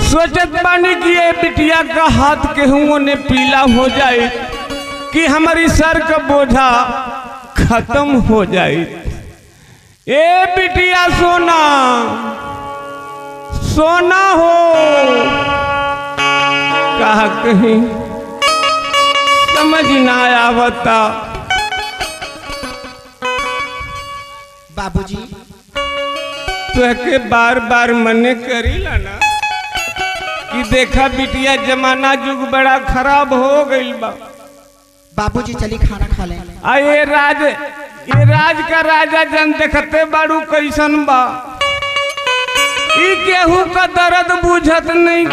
सोचत बानी कि ये बिटिया का हाथ केहू ने पीला हो जाए कि हमारी सर का बोझा खत्म हो जाए। ए बिटिया सोना सोना हो कहा कहीं समझ ना आवता। बाबूजी तो के बार बार मने करी ना कि देखा बिटिया जमाना युग बड़ा खराब हो गई बा। बाबूजी चली खाना खा ले। ये राज का राजा जन देखते बाड़ू कैसन बा। ई केहू का दर्द बुझत नहीं।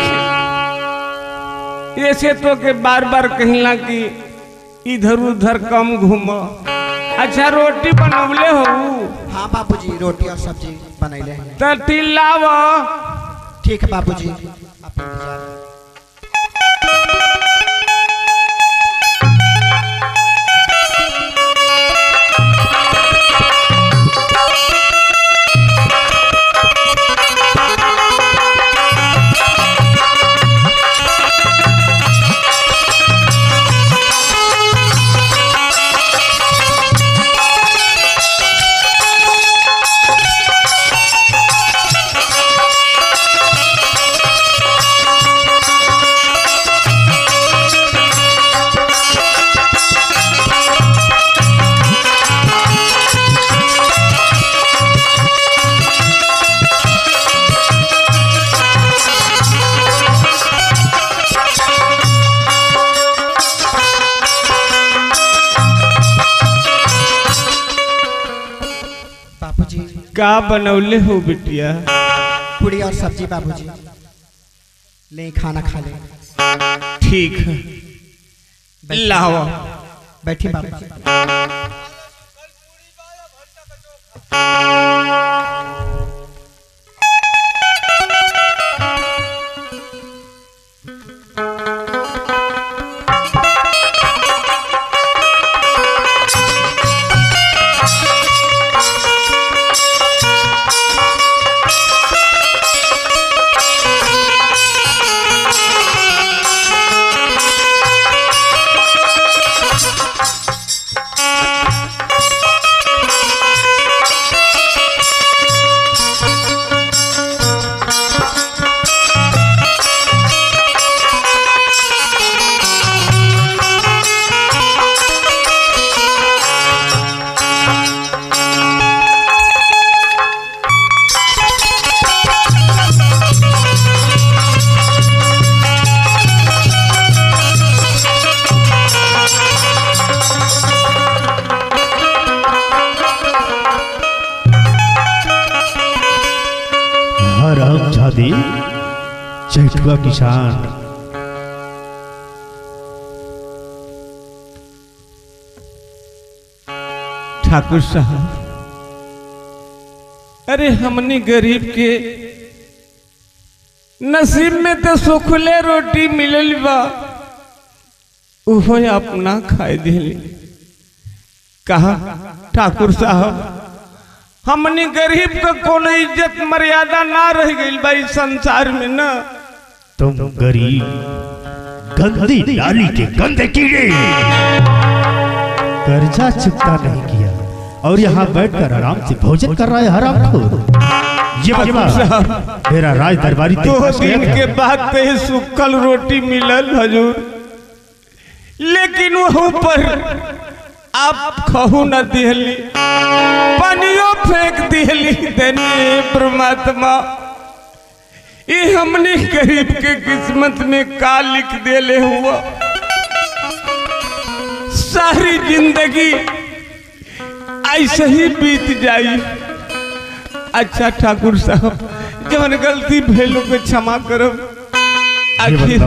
ऐसे तो के बार बार कहला कि इधर उधर कम घूमो। अच्छा रोटी बनवले हो? हाँ बाबूजी रोटी और सब्जी बनैले हैं। तो तिलाव। ठीक है बाबूजी। का बनौले हो बिटिया? पूरी और सब्जी बाबूजी। ले खाना खा ले। ठीक है लाओ। बैठिए बाबूजी। चैतुआ किसान ठाकुर साहब, अरे हमने गरीब के नसीब में तो सुखले रोटी मिलल बा, उहो अपना खाए दिली। कहा ठाकुर साहब हमने गरीब का कोनो इज्जत मर्यादा ना रह गई भाई संसार में ना। तुम गरीब गंदी नाली के गंदे कीड़े, कर्जा चुकता नहीं किया और यहाँ बैठकर आराम से भोजन कर रहा है हरामखोर। ये बता मेरा राज दरबारी 2 दिन के बाद पे सूखल रोटी मिलल हजूर, लेकिन वहाँ पर आप खहू न दिहली, पानियों फेंक दिहली। धन्य परमात्मा, ये हमने गरीब के किस्मत में का लिख देले हुआ। सारी जिंदगी ऐसे ही बीत जाई। अच्छा ठाकुर साहब, जब गलती भेलो को क्षमा करो। आखिर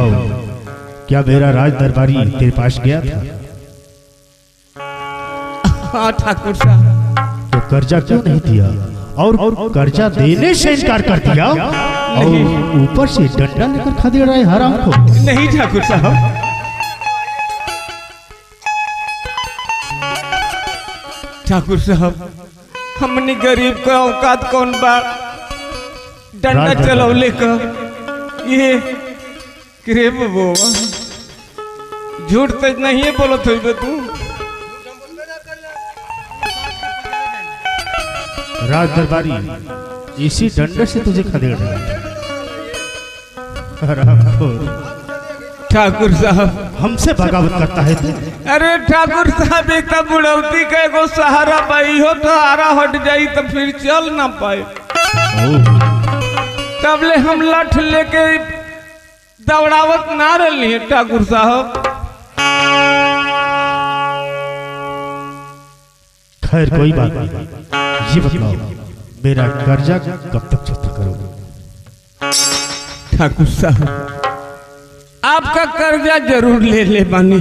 क्या मेरा राज दरबारी तेरे पास गया था? हाँ ठाकुर साहब। तो कर्जा क्यों नहीं दिया और कर्जा देने से इनकार कर दिया और ऊपर से डंडा लेकर खदेड़ रहा है हरामखोर। नहीं ठाकुर साहब, ठाकुर साहब हमने गरीब का औकात कौन बा डंडा चलौले का। ये करे बबुआ झूठ तो नहीं है बोलो तो तू राज दरबारी इसी डंडे से तुझे खदेड़ रहा है। ठाकुर साहब हमसे बगावत करता है तू। अरे ठाकुर साहब एक तो बुढ़ौती का एगो सहारा पाई हो तो आरा हट जाई तो फिर चल ना पाए तब ले हम लठ लेके दौड़ावत ना रही है ठाकुर साहब। खैर कोई बात नहीं, ये बताओ मेरा कर्जा कब तक चुकता करोगे? ठाकुर साहब आपका कर्जा जरूर ले ले बानी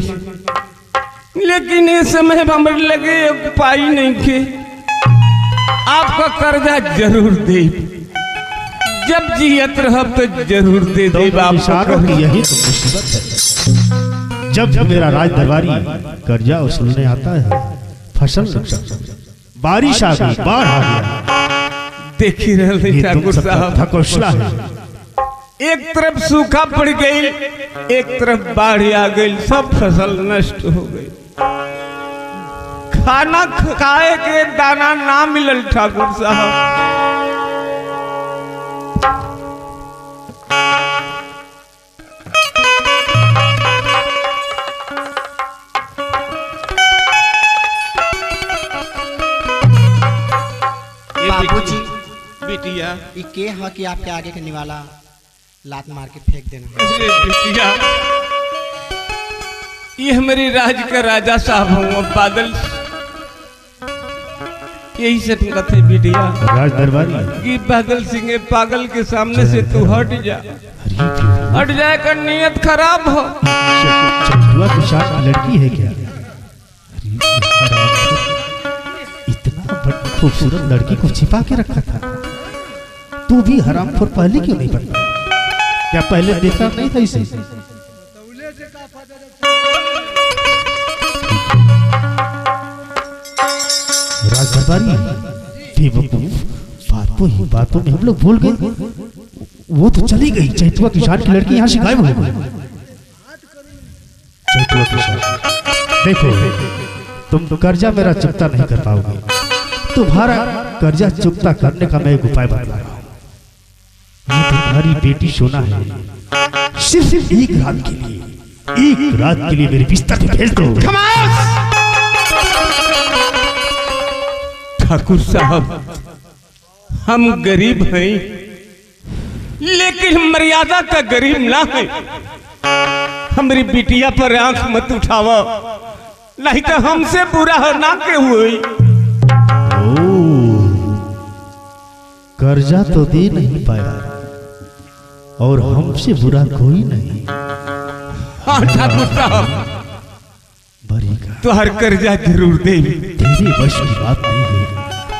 लेकिन इस समय हमारे लगे एक उपाय नहीं के आपका कर्जा जरूर दे जब जियत रहब तो जरूर दे दे यही तो मुसीबत है। जब मेरा राज दरबारी कर्जा वसूलने आता है फसल बारिश आ गई बाढ़ आ गया देख ही रहे ठाकुर साहब कौशला है। एक तरफ सूखा पड़ गई एक तरफ बाढ़ आ गई सब फसल नष्ट हो गई खाना खाए के दाना ना मिलल ठाकुर साहब। बाबूजी बिटिया ये के है कि आपके आगे के निवाला लात मार के फेंक देना। अरे बिटिया ये हमारी राज का राजा साहब हूँ बादल यही से कहते बिटिया राज दरबारी कि बादल सिंह पागल के सामने से तू हट जा हट जाए कर नियत खराब हो। चंदुआ के साथ लड़की है क्या? इतना खूबसूरत लड़की को छिपा के रखा था तू भी हरामखोर पहले क्यों नहीं बनता? क्या पहले देखा नहीं था इसे? राजदरबारी बातों में हम लोग भूल गए वो तो चली गई चैतुआ किसान की लड़की यहाँ से गायब हो गई। चैतुआ किसान देखो तुम तो कर्जा मेरा चुकता नहीं कर पाओगे तुम्हारा कर्जा चुकता करने का मैं एक उपाय बता रहा हूँ। तुम्हारी बेटी सोना है सिर्फ एक रात के लिए मेरे बिस्तर पे भेज दो। ठाकुर साहब हम गरीब हैं लेकिन मर्यादा का गरीब ना है। हमारी बिटिया पर आंख मत उठावा नहीं तो हमसे बुरा ना के हुई। कर्जा तो दे नहीं पाया और हमसे बुरा कोई नहीं। हाँ ठाकुर साहब तो हर कर्जा जरूर दे। तेरे वश की बात नहीं है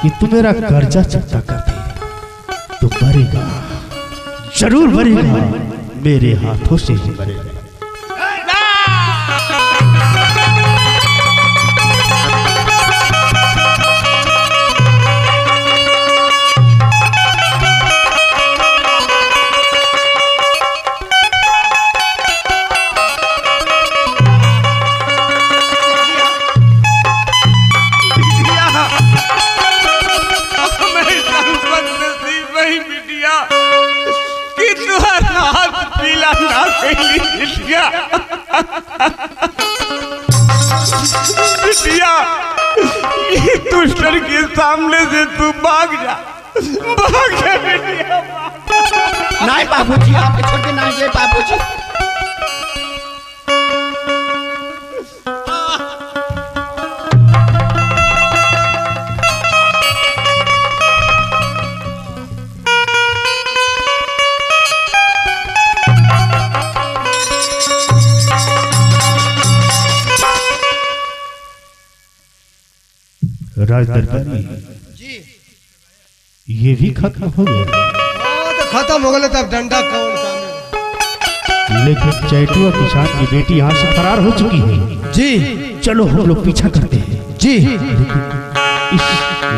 कि तू मेरा कर्जा चुकता कर दे। तू मरेगा जरूर मरेगा मेरे हाथों से ही मरेगा। बिटिया ये दुश्मन के सामने से तू भाग जा बिटिया। नहीं बाबूजी आपके छोड़ के नहीं गए बाबूजी। राज दरबारी ये भी खत्म हो गया। तो खत्म हो गया तब डंडा कौन सामने। लेकिन चैतुआ किसान की बेटी यहाँ से फरार हो चुकी है। जी चलो हम लोग पीछा करते हैं। जी इस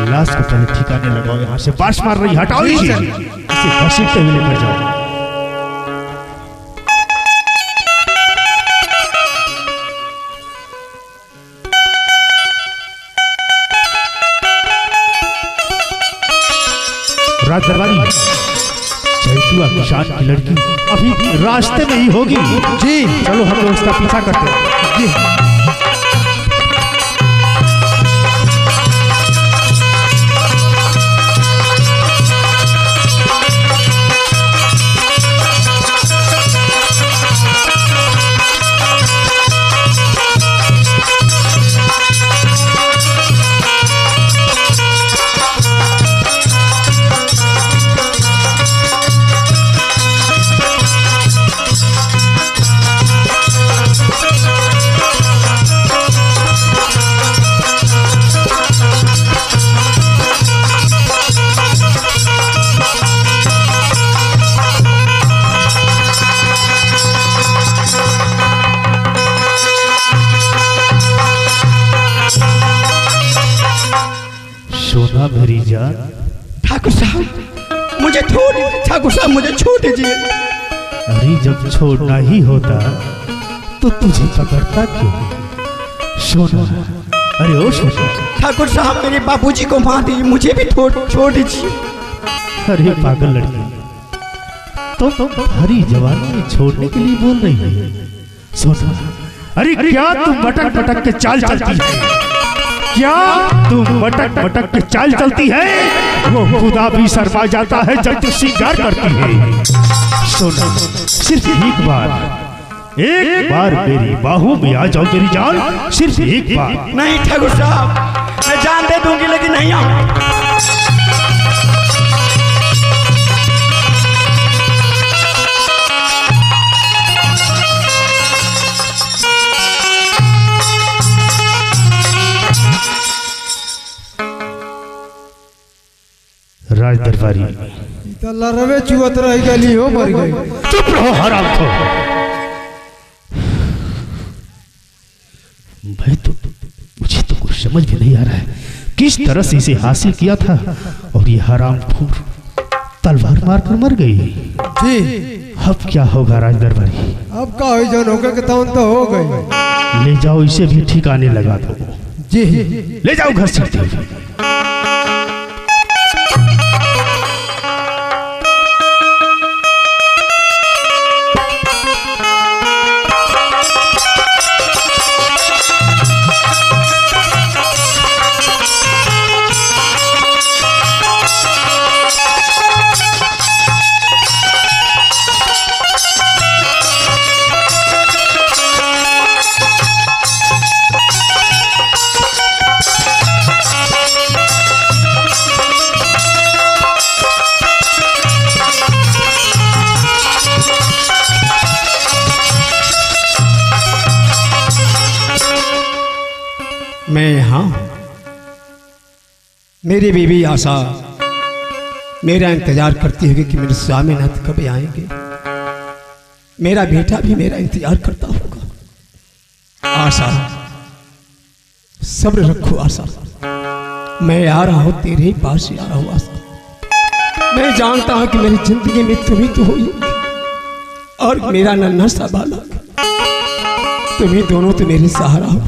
लाश को पहले ठिकाने लगाओ। यहाँ से बाश मार रही हटाओ इसे घसीटते हुए लेकर जाओ। निशान की लड़की अभी रास्ते में ही होगी। जी चलो हम लोग उसका पीछा करते हैं। जी सोना मेरी जान। ठाकुर साहब मुझे छोड़ दीजिए। अरे जब छोड़ना ही होता तो तुझे पकड़ता क्यों सोना? अरे ओ सोना। ठाकुर साहब मेरे बाबूजी को मार दीजिए, मुझे भी छोड़ दीजिए। अरे पागल लड़की, तुम हरी जवानी में छोड़ने के लिए बोल रही है? सोना, अरे क्या तुम मटक मटक के चाल चलती है? क्या तुम मटक मटक के चाल चलती है? वो खुदा भी शर्मा जाता है जब तू श्रृंगार करती है। सोना, सिर्फ एक बार मेरी बाहों में आ जाओ मेरी जान, सिर्फ एक बार। नहीं ठाकुर साहब, मैं जान दे दूंगी लेकिन नहीं आऊंगा। राज दरबारी लरवे चुअत रह गई हो, मर गई। चुप रहो हरामखोर। भाई तो मुझे तो कुछ समझ में नहीं आ रहा है किस तरह से इसे हासिल किया था और ये हरामखोर तलवार मारकर मर गई। जी अब क्या होगा राज दरबारी? अब का हो जन होगा कि तो हो गई। ले जाओ इसे भी ठिकाने लगा दो। जी ले जाओ घर चलते हुए। मैं यहाँ मेरी बीवी आशा मेरा इंतजार करती होगी कि मेरे स्वामीनाथ कब आएंगे। मेरा बेटा भी मेरा इंतजार करता होगा। आशा सब्र रखो आशा, मैं आ रहा हूँ तेरे ही पास ही आ रहा हूँ आशा। मैं जानता हूँ कि मेरी जिंदगी में तुम ही तो हो और मेरा नन्हा सा बालक, तुम ही दोनों तो मेरे सहारा हो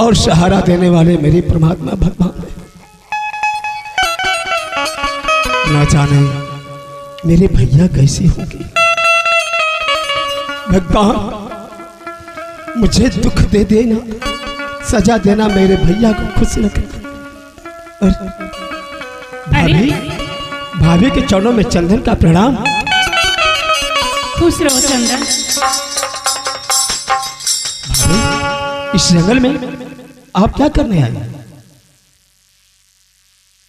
और सहारा देने वाले मेरे परमात्मा भगवान है। ना जाने मेरे भैया कैसे होंगे। भगवान मुझे दुख दे देना, सजा देना, मेरे भैया को खुश रखना। और भाभी के चरणों में चंदन का प्रणाम। खुश रहो चंदन। भाभी इस जंगल में आप क्या करने आए?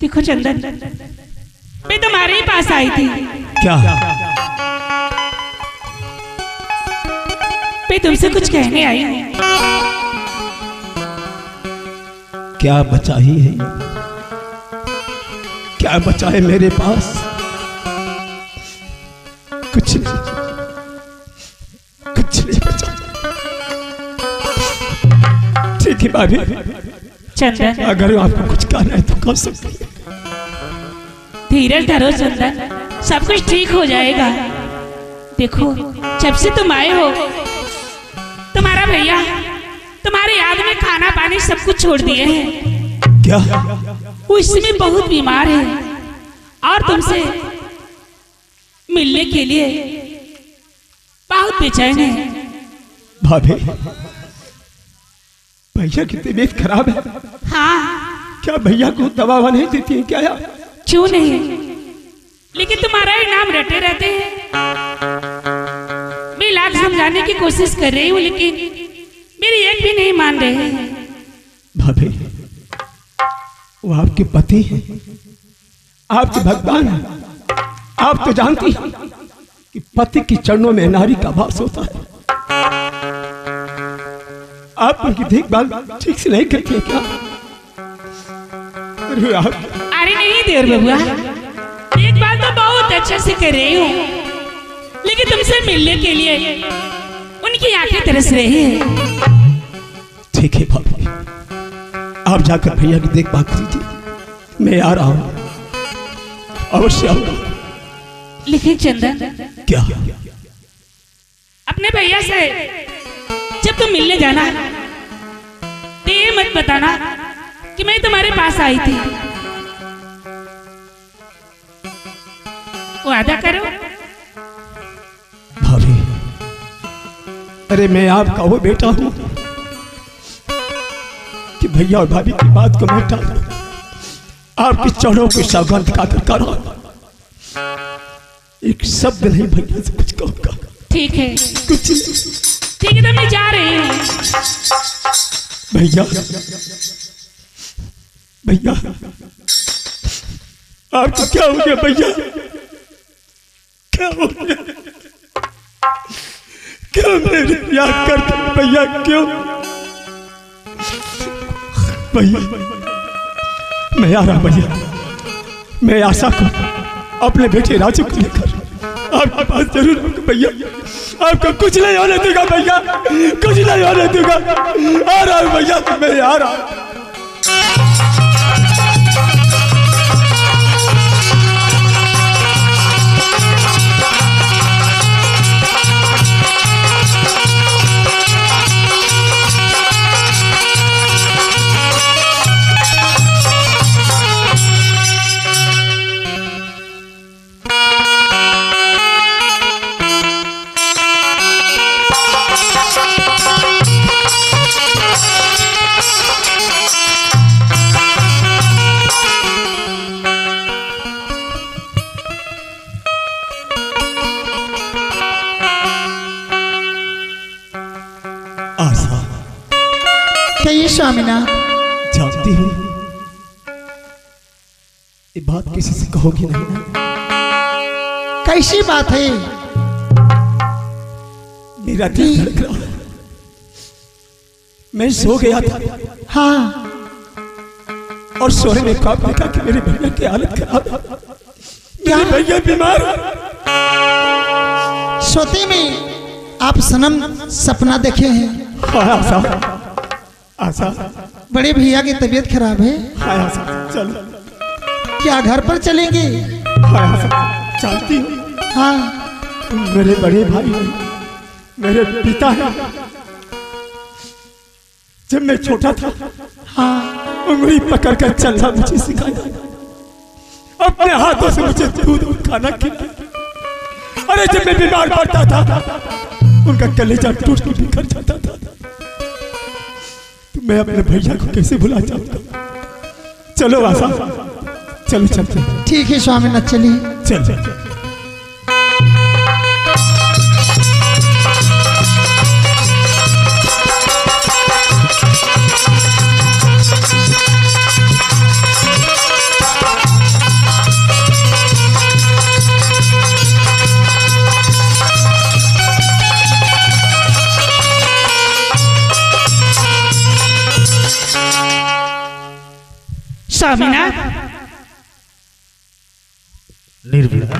देखो चंदन, मैं तुम्हारे ही पास आई थी। क्या? मैं तुमसे कुछ कहने आई हूँ। क्या बचा ही है? क्या बचा है मेरे पास? कुछ नहीं, कुछ नहीं बचा। ठीक है भाभी, चंदन अगर आपको कुछ कहना है तो कह सकते हैं। धीरज धरो चंदन, सब कुछ ठीक हो जाएगा। देखो जब से तुम आए हो, तुम्हारा भैया तुम्हारे याद में खाना पानी सब कुछ छोड़ दिए हैं। क्या? वो इस समय बहुत बीमार है और तुमसे मिलने के लिए बहुत बेचैन है। भाभी, भैया की तबीयत खराब है। हाँ, क्या भैया को दवा ववा नहीं देती है क्या यार? क्यों नहीं, लेकिन तुम्हारा ही नाम रटे रहते हैं। मैं लाख समझाने की कोशिश कर रही हूँ, लेकिन मेरी एक भी नहीं मान रहे हैं। भाभी, वो आपके पति हैं, आपके भगवान हैं। आप तो जानती हैं कि पति के चरणों में नारी का वास होता है। आप उनकी देखभाल ठीक से नहीं करती हैं क्या? अरे नहीं देवर बबुआ, देखभाल तो बहुत अच्छे से कर रही हूँ, लेकिन तुमसे मिलने के लिए उनकी आंखें तरस रही है। ठीक है भाभी, आप जाकर भैया की देखभाल कीजिए, मैं आ रहा हूँ, अवश्य आऊंगा। लेकिन चंदन, क्या? अपने भैया से जब तुम मिलने जाना तो ये मत बताना कि मैं तुम्हारे पास आई थी। वादा करो। भाभी, अरे मैं आपका वो बेटा हूँ कि भैया और भाभी की बात को मैं टाल दूं। आपकी चरणों की सौगंध खाकर करो, एक शब्द नहीं भैया से कुछ कहूंगा। ठीक है, कुछ ठीक है, तो मैं जा रही हूँ। भैया, भैया, आपको क्या हो गया भैया? क्या हो गया? क्यों मेरी याद करते भैया? क्यों भैया? मैं आ रहा भैया, मैं आशा को अपने बेटे राजू को लेकर आपके पास जरूर आऊंगा भैया। आपको कुछ नहीं होने दूंगा भैया, कुछ नहीं होने दूंगा। आ रहा हूं भैया, मैं आ रहा हूं। स्वामीनाथ, जानती हूँ ये बात किसी से कहोगी नहीं ना? कैसी बात है? मेरा दिल धड़क रहा है। मैं सो गया था। हाँ, और सोने में ख्वाब देखा कि मेरे भैया की हालत खराब है। मेरे भैया बीमार है। सोते में आप सनम सपना देखे हैं? हाँ आशा, आशा, बड़े भैया की तबीयत खराब है। हाँ आशा, चलो। क्या घर पर चलेंगे? हाँ आशा, चलती हूँ। हाँ, मेरे बड़े भाई हैं, मेरे पिता हैं। जब मैं छोटा था, हाँ, उंगली पकड़ कर चलना मुझे सिखाया, अपने हाथों से मुझे दूध खाना खिलाया। अरे जब मैं बीमार पड़ता था, उनका कलेजा टूट टूट बिखर जाता था। तो मैं अपने भैया को कैसे भुला जाऊंगा? चलो आशा, चलो चलते। ठीक है स्वामीनाथ, चलिए। चल। स्वामीनाथ, निर्विघ्न,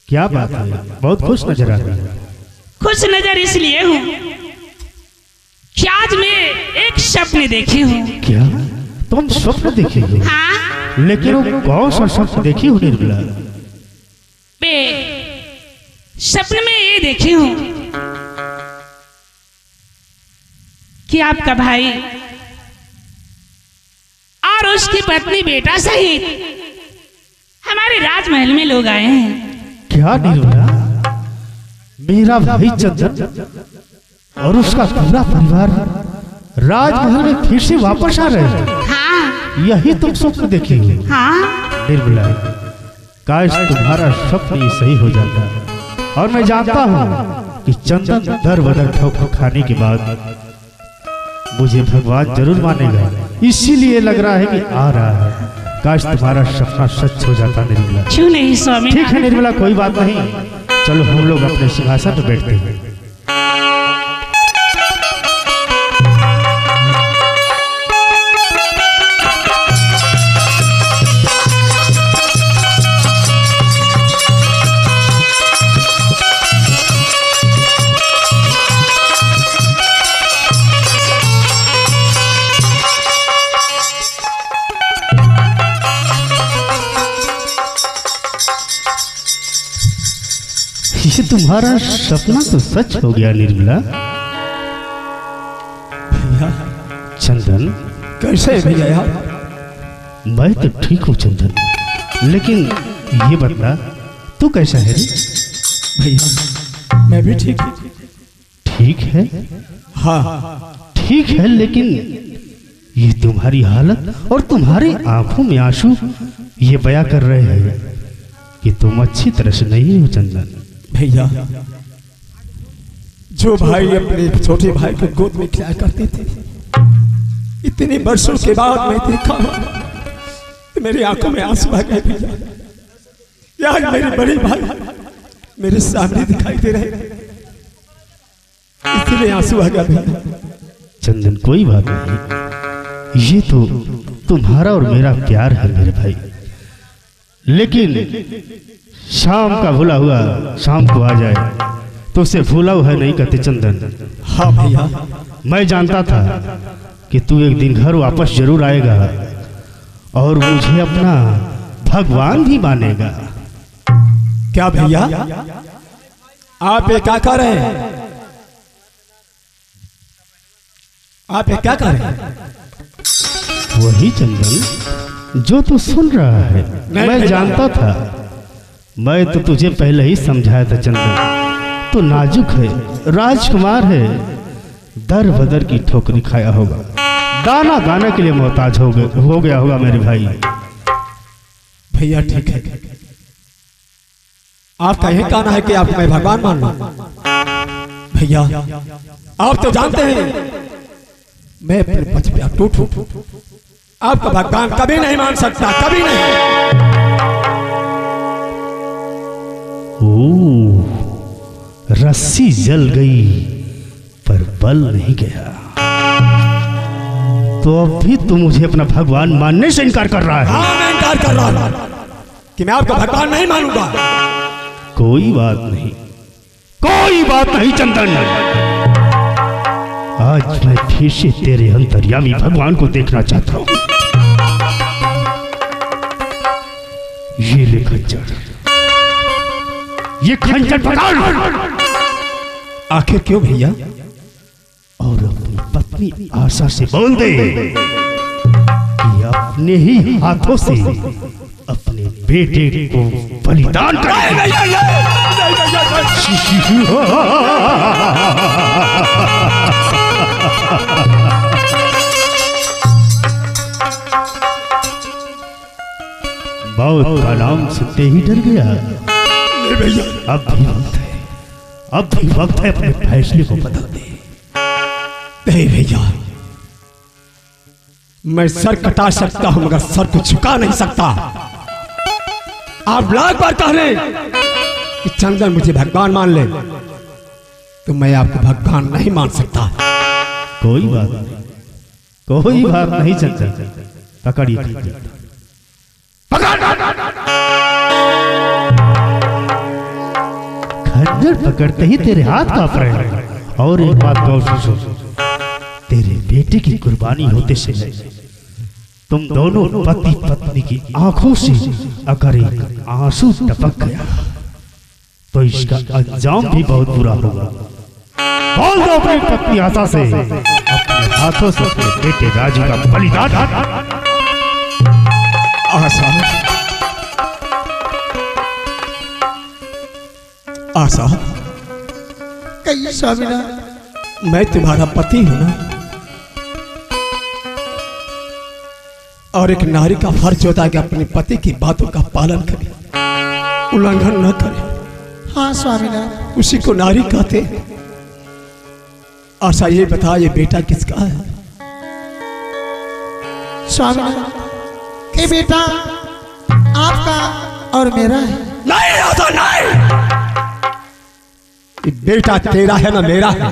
क्या बात है? बहुत खुश नजर आ रही है। खुश नजर इसलिए हूँ कि आज मैं एक सपने देखी हूँ। क्या तुम स्वप्न देखी हो? हाँ, लेकिन वो कौन सा स्वप्न देखी हो निर्मला? मैं सपने में ये देखी हूँ कि आपका भाई और उसकी पत्नी बेटा सहित हमारे राजमहल में लोग आए हैं। क्या निर्मला, मेरा भाई चंदन और उसका पूरा परिवार राजमहल में फिर से वापस आ रहे हैं। हाँ यही तुम स्वप्न देखी हो। हाँ निर्मला, काश तुम्हारा स्वप्न ही सही हो जाता। और मैं जानता हूँ कि चंदन दर बदर ठोकर खाने के बाद मुझे भगवान जरूर मानेगा, इसीलिए लग रहा है कि आ रहा है। काश तुम्हारा सपना सच हो जाता निर्मला। क्यों नहीं स्वामी। ठीक है निर्मला, कोई बात नहीं, चलो हम लोग अपने सिंहासन पर बैठते हैं। ये तुम्हारा सपना तो सच हो गया निर्मला। भैया चंदन, कैसे है भैया यार? मैं तो ठीक हूँ चंदन, लेकिन ये बता तू कैसा है रे? भैया मैं भी ठीक हूँ। ठीक है? हाँ ठीक है, लेकिन ये तुम्हारी हालत और तुम्हारी आंखों में आंसू ये बयां कर रहे हैं कि तुम अच्छी तरह से नहीं हो चंदन। भैया, जो भाई अपने छोटे भाई को गोद में खिलाया करते थे, इतने वर्षों के बाद मैं देखा तो मेरी आंखों में आंसू आ गए भैया। यार मेरे बड़े भाई मेरे सामने दिखाई दे रहे, इतने आंसू आ गया भैया। चंदन कोई बात नहीं, ये तो तुम्हारा और मेरा प्यार है मेरे भाई, लेकिन शाम का भूला हुआ शाम को आ जाए तो उसे भूला हुआ नहीं कहते चंदन। हाँ भैया, मैं जानता था कि तू एक दिन घर वापस जरूर आएगा और मुझे अपना भगवान भी मानेगा। क्या भैया आप ये क्या कर रहे हैं? आप ये क्या कर रहे हैं? वही चंदन जो तू सुन रहा है, मैं जानता था। मैं तो तुझे पहले ही समझाया था चंदन, तू नाजुक है, राजकुमार है, दर बदर की ठोकरी खाया होगा, दाना दाना के लिए मोहताज हो गया होगा मेरे भाई। भैया ठीक है, आपका यही कहना है कि आप मैं भगवान मान लूं? भैया आप तो जानते हैं मैं अपने पथ पे अटूट हूं, आपका भगवान कभी नहीं मान सकता, कभी नहीं। रस्सी जल गई पर बल नहीं गया, तो अब भी तू मुझे अपना भगवान मानने से इनकार कर रहा है? हाँ मैं इनकार कर रहा हूं कि मैं आपका भगवान नहीं मानूंगा। कोई बात नहीं, कोई बात नहीं चंदन, आज मैं फिर से तेरे अंतर्यामी भगवान को देखना चाहता हूं। ये ले खंजर, ये खंजर पकड़। आखिर क्यों भैया? और अपनी पत्नी आशा से बोल दे कि अपने ही हाथों से अपने बेटे को बलिदान कर। मौत का नाम सुनते ही डर गया। अब भी वक्त है, अब भी वक्त है अपने फैसले को बदल दे। नहीं भैया, मैं सर कटा सकता हूं मगर सर को झुका नहीं सकता। आप लाख बार कह ले कि चंदन मुझे भगवान मान ले, तो मैं आपको भगवान नहीं मान सकता। कोई बात नहीं, कोई बात नहीं चंदन, पकड़िए खंजर, खंजर पकड़ते ही तेरे हाथ कांप रहे हैं। और एक बात गौर से सुन, तेरे बेटे की कुर्बानी होते से तुम दोनों पति पत्नी की आंखों से अगर एक आंसू टपक गया तो इसका अंजाम भी बहुत बुरा होगा। बोल दो अपनी पत्नी आशा से अपने हाथों से अपने बेटे राजू का बलिदान। आशा, आशा, कहिए स्वामीनाथ। मैं तुम्हारा पति हूं ना, और एक नारी का फर्ज होता है कि अपने पति की बातों का पालन करे, उल्लंघन न करे। हाँ स्वामीनाथ। उसी को नारी कहते। आशा ये बता, ये बेटा किसका है? स्वामीनाथ, ये बेटा आपका और मेरा है। नहीं आशा, नहीं, ये बेटा तेरा है ना मेरा है,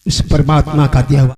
इस परमात्मा का दिया हुआ।